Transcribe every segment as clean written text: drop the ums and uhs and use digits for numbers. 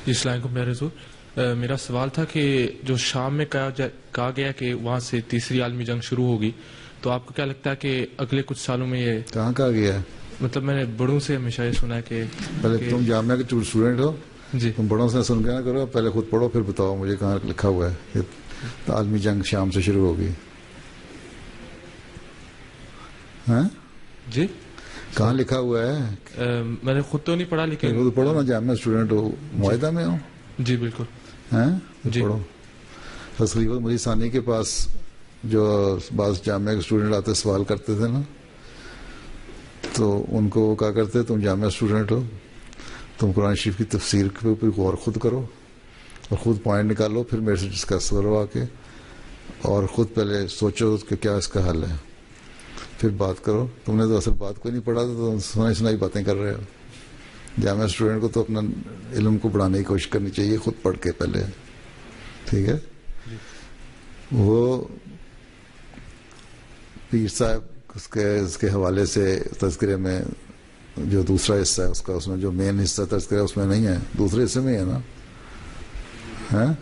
جی السلام علیکم میرے حضور، میرا سوال تھا کہ جو شام میں کہا گیا کہ وہاں سے تیسری عالمی جنگ شروع ہوگی، تو آپ کو کیا لگتا ہے کہ اگلے کچھ سالوں میں یہ کہاں کہا گیا ہے؟ مطلب میں نے بڑوں سے ہمیشہ یہ سنا ہے کہ پہلے تم جامعہ کے اسٹوڈنٹ ہو، جی تم بڑوں سے سن کے نہ کرو، پہلے خود پڑھو پھر بتاؤ مجھے کہاں لکھا ہوا ہے کہ عالمی جنگ شام سے شروع ہوگی. ہاں جی کہاں لکھا ہوا ہے؟ میں نے خود تو نہیں پڑھا لیکن خود پڑھو نا، جامعہ اسٹوڈنٹ ہو، معاہدہ میں ہو. جی بالکل. ہیں جی. پڑھو. خلیفہ مجید ثانی کے پاس جو بعض جامعہ کے اسٹوڈنٹ آتے سوال کرتے تھے نا، تو ان کو وہ کہا کرتے تم جامعہ اسٹوڈنٹ ہو، تم قرآن شریف کی تفسیر کے اوپر غور خود کرو اور خود پوائنٹ نکالو، پھر میرے سے ڈسکس کرو آ کے، اور خود پہلے سوچو کہ کیا اس کا حل ہے، پھر بات کرو. تم نے تو اصل بات کوئی نہیں پڑھا تھا، تو سنائی باتیں کر رہے ہو. جامعہ اسٹوڈنٹ کو تو اپنا علم کو بڑھانے کی کوشش کرنی چاہیے خود پڑھ کے پہلے. ٹھیک ہے. وہ پیر صاحب اس کے حوالے سے تذکرے میں جو دوسرا حصہ ہے اس میں جو مین حصہ تذکرہ اس میں نہیں ہے، دوسرے حصے میں ہے نا. ہاں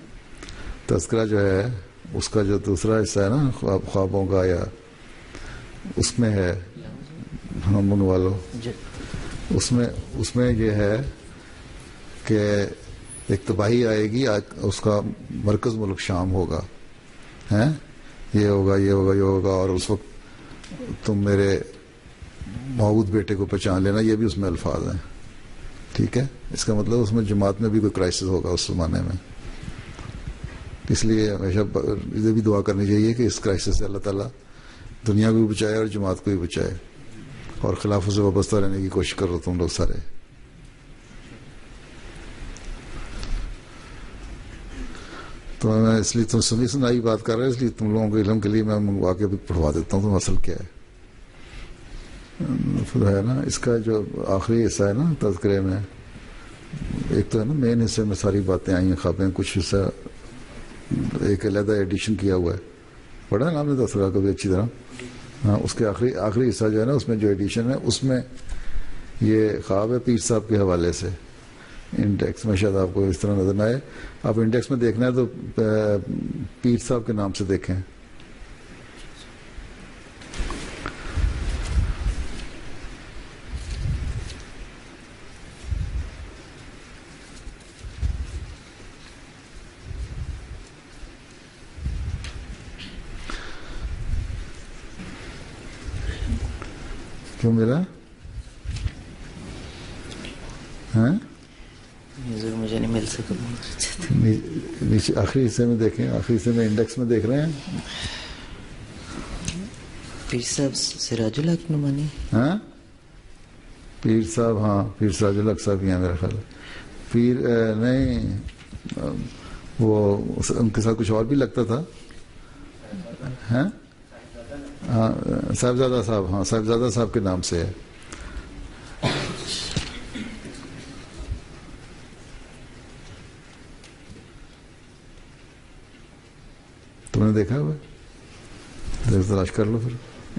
تذکرہ جو ہے اس کا جو دوسرا حصہ ہے نا خوابوں کا، یا اس میں ہے ہم والو، اس میں یہ ہے کہ ایک تباہی آئے گی، اس کا مرکز ملک شام ہوگا، ہیں یہ ہوگا یہ ہوگا یہ ہوگا، اور اس وقت تم میرے موعود بیٹے کو پہچان لینا. یہ بھی اس میں الفاظ ہیں. ٹھیک ہے. اس کا مطلب اس میں جماعت میں بھی کوئی کرائسس ہوگا اس زمانے میں. اس لیے ہمیشہ یہ بھی دعا کرنی چاہیے کہ اس کرائسس سے اللہ تعالیٰ دنیا کو بھی بچائے اور جماعت کو بھی بچائے، اور خلافت سے وابستہ رہنے کی کوشش کرو تم لوگ سارے. تو میں اس لیے تم سنائی بات کر رہے ہیں، اس لیے تم لوگوں کے علم کے لیے میں منگوا کے بھی پڑھوا دیتا ہوں تم اصل کیا ہے. پھر ہے نا اس کا جو آخری حصہ ہے نا تذکرے میں، ایک تو ہے نا مین حصے میں ساری باتیں آئی ہیں، خوابیں، کچھ حصہ ایک علیحدہ ایڈیشن کیا ہوا ہے. پڑھا ہے نا آپ نے تذکرہ کبھی اچھی طرح؟ ہاں اس کے آخری حصہ جو ہے نا اس میں جو ایڈیشن ہے اس میں یہ خواب ہے پیر صاحب کے حوالے سے. انڈیکس میں شاید آپ کو اس طرح نظر نہ آئے، آپ انڈیکس میں دیکھنا ہے تو پیر صاحب کے نام سے دیکھیں. کیوں ملا؟ ہاں مجھے نہیں مل سکا. نیچے آخری حصے میں دیکھیں، آخری حصے میں انڈیکس میں دیکھ رہے ہیں. پیر صاحب سراج الحق نعمانی. ہاں پیر صاحب، ہاں پیر سراج الحق صاحب ہی ہیں میرا خیال ہے. پیر نہیں، وہ ان کے ساتھ کچھ اور بھی لگتا تھا. ہاں صاحبزادہ صاحب، ہاں صاحبزادہ صاحب کے نام سے ہے. تم نے دیکھا ہوا؟ تلاش کر لو پھر.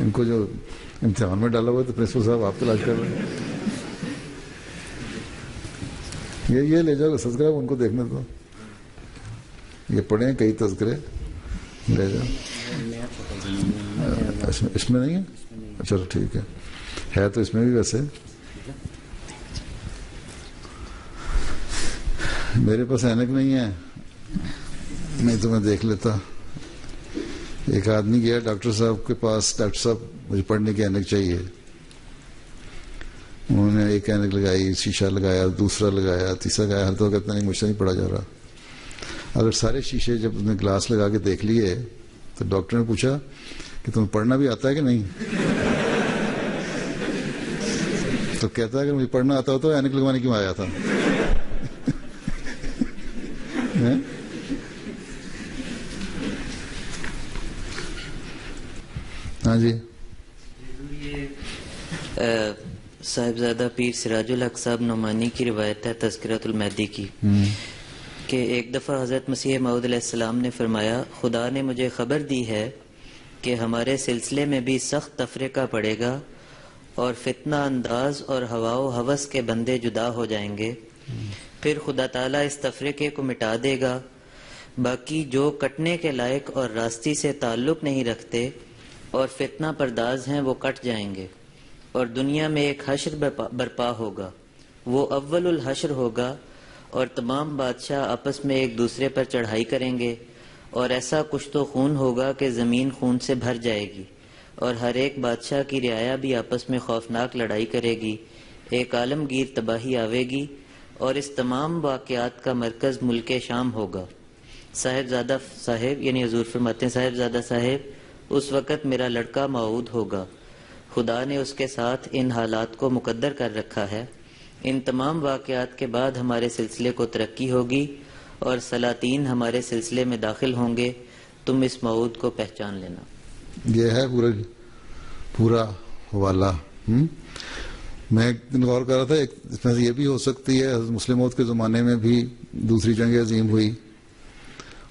ان کو جو امتحان میں ڈالا ہوا ہے تو پرنسپل صاحب آپ تلاش کر رہے ہیں. یہ لے جاؤ تذکرہ ان کو دیکھنے دو، یہ پڑھیں کئی تذکرے لے جاؤ. اس میں نہیں ہے؟ چلو ٹھیک ہے تو اس میں بھی ویسے میرے پاس اینک نہیں ہے، نہیں تو میں دیکھ لیتا. ایک آدمی گیا ڈاکٹر صاحب کے پاس، ڈاکٹر صاحب مجھے پڑھنے کی اینک چاہیے. انہوں نے ایک اینک لگائی، شیشہ لگایا، دوسرا لگایا، تیسرا لگایا، ہر تو کہتا نہیں مجھ سے نہیں پڑھا جا رہا. اگر سارے شیشے جب نے گلاس لگا کے دیکھ لیے تو ڈاکٹر نے پوچھا کہ تمہیں پڑھنا بھی آتا ہے کہ نہیں؟ تو کہتا ہے کہ مجھے پڑھنا آتا ہو تو اینک لگوانے کیوں آیا تھا؟ ہاں جی. صاحبزادہ پیر سراج الحق صاحب نعمانی کی روایت ہے تذکرۃ المہدی کی کہ ایک دفعہ حضرت مسیح موعود علیہ السلام نے فرمایا، خدا نے مجھے خبر دی ہے کہ ہمارے سلسلے میں بھی سخت تفرقہ پڑے گا اور فتنہ انداز اور ہوا و ہوس کے بندے جدا ہو جائیں گے. پھر خدا تعالیٰ اس تفرقے کو مٹا دے گا. باقی جو کٹنے کے لائق اور راستی سے تعلق نہیں رکھتے اور فتنہ پرداز ہیں وہ کٹ جائیں گے، اور دنیا میں ایک حشر برپا ہوگا. وہ اول الحشر ہوگا اور تمام بادشاہ آپس میں ایک دوسرے پر چڑھائی کریں گے، اور ایسا کشت و خون ہوگا کہ زمین خون سے بھر جائے گی، اور ہر ایک بادشاہ کی رعایا بھی آپس میں خوفناک لڑائی کرے گی. ایک عالمگیر تباہی آوے گی، اور اس تمام واقعات کا مرکز ملک شام ہوگا. صاحبزادہ صاحب یعنی حضور فرماتے ہیں صاحبزادہ صاحب اس وقت میرا لڑکا موعود ہوگا. خدا نے اس کے ساتھ ان حالات کو مقدر کر رکھا ہے. ان تمام واقعات کے بعد ہمارے سلسلے کو ترقی ہوگی اور سلاطین ہمارے سلسلے میں داخل ہوں گے. تم اس موعود کو پہچان لینا. یہ ہے پورا حوالہ. میں ایک دن غور کر رہا تھا، اس میں سے یہ بھی ہو سکتی ہے حضرت مسلم موعود کے زمانے میں بھی دوسری جنگ عظیم ہوئی،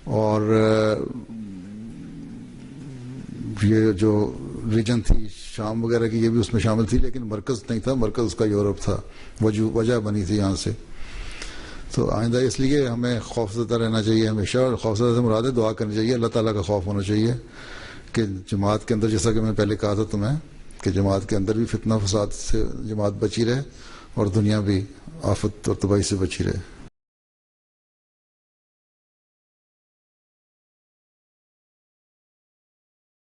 اور یہ جو ریجن تھی شام وغیرہ کی یہ بھی اس میں شامل تھی، لیکن مرکز نہیں تھا، مرکز اس کا یورپ تھا، وجہ بنی تھی یہاں سے. تو آئندہ اس لیے ہمیں خوف زدہ رہنا چاہیے ہمیشہ، اور خوف زدہ سے مراد ہے دعا کرنی چاہیے، اللہ تعالیٰ کا خوف ہونا چاہیے کہ جماعت کے اندر، جیسا کہ میں پہلے کہا تھا تمہیں، کہ جماعت کے اندر بھی فتنہ فساد سے جماعت بچی رہے اور دنیا بھی آفت اور تباہی سے بچی رہے.